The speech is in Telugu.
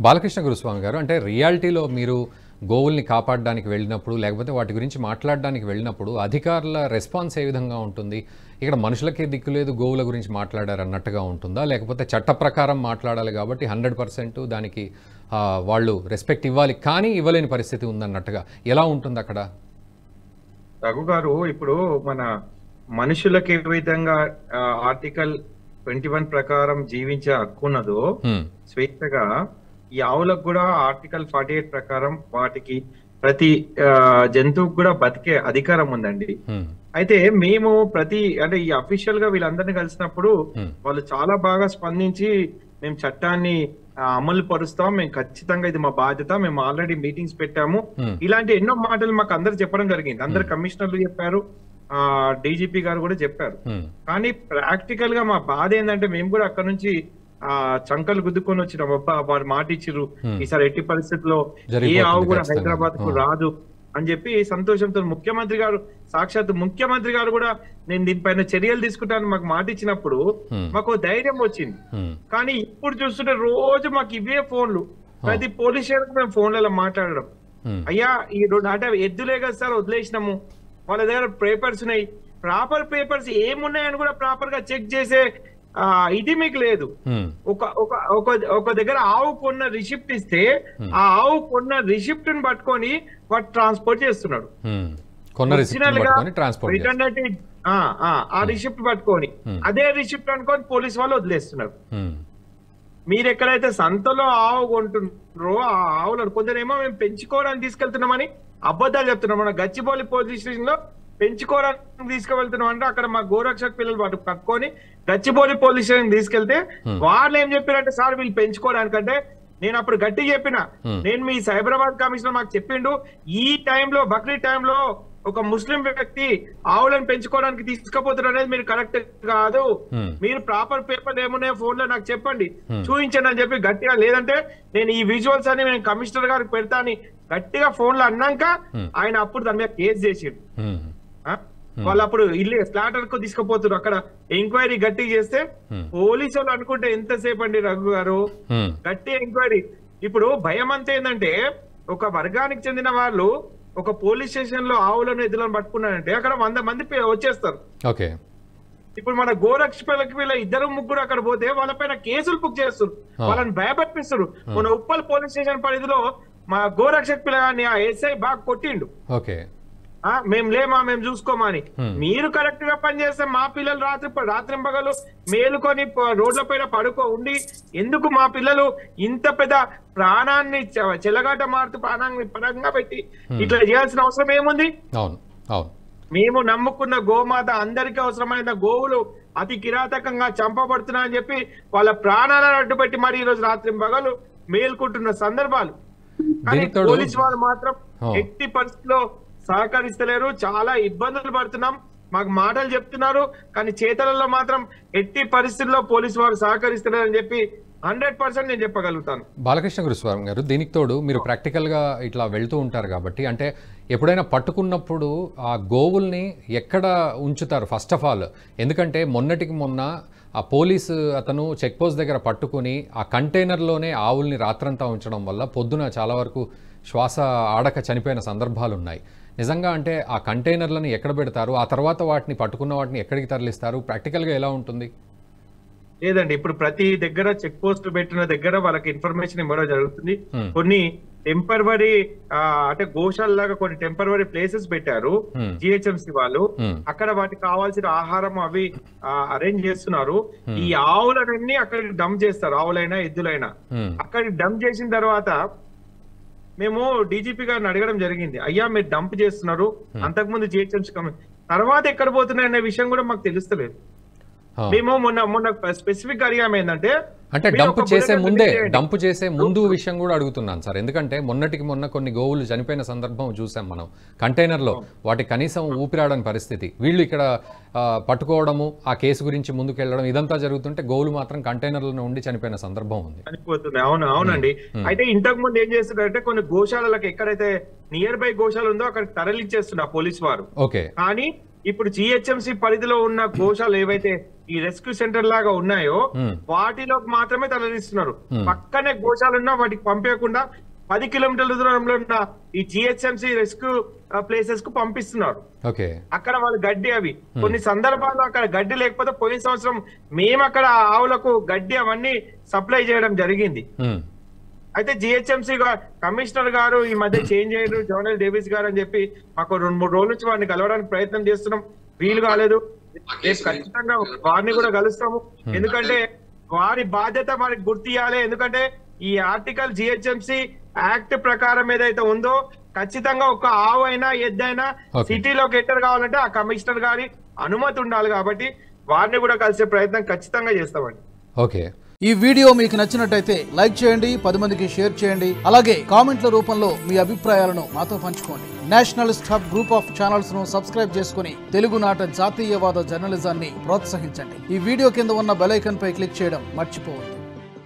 బాలకృష్ణ గురుస్వామి గారు, అంటే రియాలిటీలో మీరు గోవుల్ని కాపాడడానికి వెళ్ళినప్పుడు లేకపోతే వాటి గురించి మాట్లాడడానికి వెళ్ళినప్పుడు అధికారుల రెస్పాన్స్ ఏ విధంగా ఉంటుంది? ఇక్కడ మనుషులకే దిక్కు లేదు, గోవుల గురించి మాట్లాడారు అన్నట్టుగా ఉంటుందా? లేకపోతే చట్ట ప్రకారం మాట్లాడాలి కాబట్టి 100% దానికి వాళ్ళు రెస్పెక్ట్ ఇవ్వాలి కానీ ఇవ్వలేని పరిస్థితి ఉందన్నట్టుగా ఎలా ఉంటుంది అక్కడ? రఘు గారు, ఇప్పుడు మన మనుషులకు ఏ విధంగా ఆర్టికల్ 21 ప్రకారం జీవించే హక్కు ఉన్నదో స్వేచ్ఛగా, ఈ ఆవులకు కూడా ఆర్టికల్ 48 ప్రకారం వాటికి ప్రతి జంతువుకు కూడా బతికే అధికారం ఉందండి. అయితే మేము అంటే ఈ అఫీషియల్ గా వీళ్ళందరినీ కలిసినప్పుడు వాళ్ళు చాలా బాగా స్పందించి మేము చట్టాన్ని అమలు పరుస్తాం, మేము ఖచ్చితంగా ఇది మా బాధ్యత, మేము ఆల్రెడీ మీటింగ్స్ పెట్టాము, ఇలాంటి ఎన్నో మాటలు మాకు అందరు చెప్పడం జరిగింది. అందరు కమిషనర్లు చెప్పారు, డీజీపీ గారు కూడా చెప్పారు. కానీ ప్రాక్టికల్ గా మా బాధ ఏంటంటే మేము కూడా అక్కడ నుంచి చంకలు గుద్దుకొని వచ్చినాం. వారు మాట ఇచ్చిర్రు, ఈసారి ఎట్టి పరిస్థితుల్లో ఏ ఆవు కూడా హైదరాబాద్ కు రాదు అని చెప్పి సంతోషంతో సాక్షాత్ ముఖ్యమంత్రి గారు కూడా నేను దీనిపైన చర్యలు తీసుకుంటాను మాకు మాట ఇచ్చినప్పుడు మాకు ధైర్యం వచ్చింది. కానీ ఇప్పుడు చూస్తుంటే రోజు మాకు ఇవే ఫోన్లు, ప్రతి పోలీస్ స్టేషన్ మేము ఫోన్లలో మాట్లాడడం, అయ్యా ఈ అంటే ఎద్దులే కదా సార్ వదిలేసినాము, వాళ్ళ దగ్గర పేపర్స్ ఉన్నాయి, ప్రాపర్ పేపర్స్ ఏమున్నాయని కూడా ప్రాపర్ గా చెక్ చేసే ఇది మీకు లేదు. ఒక దగ్గర ఆవు కొన్న రిసిప్ట్ ఇస్తే ఆ ఆవు కొన్న రిసిప్ట్ ని పట్టుకొని వాడు ట్రాన్స్పోర్ట్ చేస్తున్నాడు. ఆ రిసిప్ట్ పట్టుకొని అదే రిసిప్ట్ అనుకొని పోలీస్ వాళ్ళు వదిలేస్తున్నారు. మీరు ఎక్కడైతే సంతలో ఆవు కొంటున్నారో ఆ ఆవులను కొందరేమో మేము పెంచుకోవడానికి తీసుకెళ్తున్నామని అబద్ధాలు చెప్తున్నాం. మన గచ్చిబౌలి పోలీస్ స్టేషన్ లో పెంచుకోవడానికి తీసుకువెళ్తున్నాం అంటే అక్కడ మా గోరక్షక పిల్లలు వాటి కట్టుకొని గచ్చిబౌలి పోలీస్ స్టేషన్ తీసుకెళ్తే వాళ్ళు ఏం చెప్పారంటే, సార్ వీళ్ళు పెంచుకోవడానికంటే నేను అప్పుడు గట్టి చెప్పిన, నేను మీ సైబరాబాద్ కమిషనర్ మాకు చెప్పిండు, ఈ టైంలో బక్రీద్ టైంలో ఒక ముస్లిం వ్యక్తి ఆవులను పెంచుకోవడానికి తీసుకుపోతున్నారు అనేది మీరు కరెక్ట్ కాదు, మీరు ప్రాపర్ పేపర్లు ఏమున్నాయో ఫోన్ లో నాకు చెప్పండి, చూపించండి అని చెప్పి గట్టిగా, లేదంటే నేను ఈ విజువల్స్ అని నేను కమిషనర్ గారికి పెడతా అని గట్టిగా ఫోన్ లో అన్నాక ఆయన అప్పుడు దాని మీద కేసు చేసిండు. వాళ్ళు అప్పుడు ఇల్లు స్లాటర్ కు తీసుకుపోతున్నారు, అక్కడ ఎంక్వైరీ గట్టిగా చేస్తే పోలీసు వాళ్ళు అనుకుంటే ఎంతసేపు అండి రఘు గారు, గట్టి ఎంక్వైరీ. ఇప్పుడు భయం అంతా ఏంటంటే, ఒక వర్గానికి చెందిన వాళ్ళు ఒక పోలీస్ స్టేషన్ లో ఆవులను ఎద్దులను పట్టుకున్నారంటే అక్కడ 100 మంది వచ్చేస్తారు. ఇప్పుడు మన గోరక్షకులకి వీళ్ళ 2-3 అక్కడ పోతే వాళ్ళపైన కేసులు బుక్ చేస్తారు, వాళ్ళని భయపడిపిస్తారు. మన ఉప్పల్ పోలీస్ స్టేషన్ పరిధిలో మా గోరక్షక పిల్లగాన్ని ఆ ఎస్ఐ బాగా కొట్టిండు, మేము చూసుకోమని. మీరు కరెక్ట్ గా పనిచేస్తే మా పిల్లలు రాత్రింపగలు మేలుకొని రోడ్ల పైన పడుకో ఉండి ఎందుకు మా పిల్లలు ఇంత పెద్ద ప్రాణాన్ని చెలగాట మారుతూ ప్రాణాన్ని పరంగా పెట్టి ఇట్లా చేయాల్సిన అవసరం ఏముంది? మేము నమ్ముకున్న గోమాత, అందరికీ అవసరమైన గోవులు అతి కిరాతకంగా చంపబడుతున్నా అని చెప్పి వాళ్ళ ప్రాణాలను అడ్డుపెట్టి మరి ఈ రోజు రాత్రింపగలు మేల్కుంటున్న సందర్భాలు. కానీ పోలీసు వాళ్ళు మాత్రం ఎట్టి పరిస్థితిలో సహకరిస్తలేరు, చాలా ఇబ్బందులు పడుతున్నాం. మాకు మాటలు చెప్తున్నారు కానీ చేతలలో మాత్రం ఎట్టి పరిస్థితుల్లో పోలీసు వారు సహకరిస్తలేరు అని చెప్పి 100% నేను చెప్పగలుగుతాను. బాలకృష్ణ గురుస్వామి గారు, దీనికి తోడు మీరు ప్రాక్టికల్ గా ఇట్లా వెళ్తూ ఉంటారు కాబట్టి, అంటే ఎప్పుడైనా పట్టుకున్నప్పుడు ఆ గోవుల్ని ఎక్కడ ఉంచుతారు ఫస్ట్ ఆఫ్ ఆల్? ఎందుకంటే మొన్నటికి మొన్న ఆ పోలీసు అతను చెక్ పోస్ట్ దగ్గర పట్టుకుని ఆ కంటైనర్లోనే ఆవుల్ని రాత్రంతా ఉంచడం వల్ల పొద్దున చాలా వరకు శ్వాస ఆడక చనిపోయిన సందర్భాలు ఉన్నాయి. నిజంగా అంటే ఆ కంటైనర్లను ఎక్కడ పెడతారు, ఆ తర్వాత వాటిని పట్టుకున్న వాటిని ఎక్కడికి తరలిస్తారు, ప్రాక్టికల్గా ఎలా ఉంటుంది? లేదండి, ఇప్పుడు ప్రతి దగ్గర చెక్ పోస్ట్ పెట్టిన దగ్గర వాళ్ళకి ఇన్ఫర్మేషన్ ఇవ్వడం జరుగుతుంది. కొన్ని టెంపరవరీ అంటే గోశాల లాగా కొన్ని టెంపరవరీ ప్లేసెస్ పెట్టారు జిహెచ్ఎంసీ వాళ్ళు, అక్కడ వాటికి కావాల్సిన ఆహారం అవి అరేంజ్ చేస్తున్నారు. ఈ ఆవులన్నీ అక్కడికి డంప్ చేస్తారు, ఆవులైనా ఎద్దులైనా. అక్కడికి డంప్ చేసిన తర్వాత మేము డీజీపీ గారిని అడగడం జరిగింది, అయ్యా మీరు డంప్ చేస్తున్నారు, అంతకుముందు జిహెచ్ఎంసీ తర్వాత ఎక్కడ పోతున్నాయి అనే విషయం కూడా మాకు తెలుస్తలేదు. మేము మొన్న స్పెసిఫిక్ అడిగాము ఏంటంటే, అంటే డంప్ చేసే ముందు విషయం కూడా అడుగుతున్నాను సార్. ఎందుకంటే మొన్నటికి మొన్న కొన్ని గోవులు చనిపోయిన సందర్భం చూసాం మనం కంటైనర్లో, వాటి కనీసం ఊపిరాడని పరిస్థితి. వీళ్ళు ఇక్కడ పట్టుకోవడము, ఆ కేసు గురించి ముందుకెళ్లడం ఇదంతా జరుగుతుంటే గోవులు మాత్రం కంటైనర్లో ఉండి చనిపోయిన సందర్భం ఉంది. చనిపోతుంది. అవునండి. అయితే ఇంతకు ముందు ఏం చేస్తున్నారంటే కొన్ని గోశాలలకు ఎక్కడైతే నియర్ బై గోశాల ఉందో అక్కడ తరలించేస్తున్నారు పోలీసు వారు. కానీ ఇప్పుడు జిహెచ్ఎంసి పరిధిలో ఉన్న గోశాలు ఏవైతే ఈ రెస్క్యూ సెంటర్ లాగా ఉన్నాయో వాటిలోకి మాత్రమే తరలిస్తున్నారు. పక్కనే గోశాలు ఉన్నా వాటికి పంపించకుండా 10 కిలోమీటర్ల దూరంలో ఉన్న ఈ జిహెచ్ఎంసి రెస్క్యూ ప్లేసెస్ కు పంపిస్తున్నారు. అక్కడ వాళ్ళు గడ్డి అవి కొన్ని సందర్భాల్లో అక్కడ గడ్డి లేకపోతే పోయిన సంవత్సరం మేము అక్కడ ఆవులకు గడ్డి అవన్నీ సప్లై చేయడం జరిగింది. అయితే జిహెచ్ఎంసి కమిషనర్ గారు ఈ మధ్య చేంజ్ అయ్యారు, జోనల్ డేవిస్ గారు అని చెప్పి మాకు 2-3 రోజుల నుంచి వారిని కలవడానికి ప్రయత్నం చేస్తున్నాం, వీలు కాలేదు. రేపు ఖచ్చితంగా వారిని కూడా కలుస్తాము. ఎందుకంటే వారి బాధ్యత వారికి గుర్తియాలి. ఎందుకంటే ఈ ఆర్టికల్ జిహెచ్ఎంసి యాక్ట్ ప్రకారం ఏదైతే ఉందో ఖచ్చితంగా ఒక ఆవు అయినా ఎద్దైనా సిటీలోకి ఎంటర్ కావాలంటే ఆ కమిషనర్ గారి అనుమతి ఉండాలి. కాబట్టి వారిని కూడా కలిసే ప్రయత్నం ఖచ్చితంగా చేస్తామండి. ఓకే, ఈ వీడియో మీకు నచ్చినట్టయితే లైక్ చేయండి, 10 మందికి షేర్ చేయండి. అలాగే కామెంట్ల రూపంలో మీ అభిప్రాయాలను మాతో పంచుకోండి. Nationalist hub group of channels ను సబ్స్క్రైబ్ చేసుకుని తెలుగునాట జాతీయవాద జర్నలిజాన్ని ప్రోత్సహించండి. ఈ వీడియో కింద ఉన్న బెల్ ఐకాన్ పై క్లిక్ చేయడం మర్చిపోవద్దు.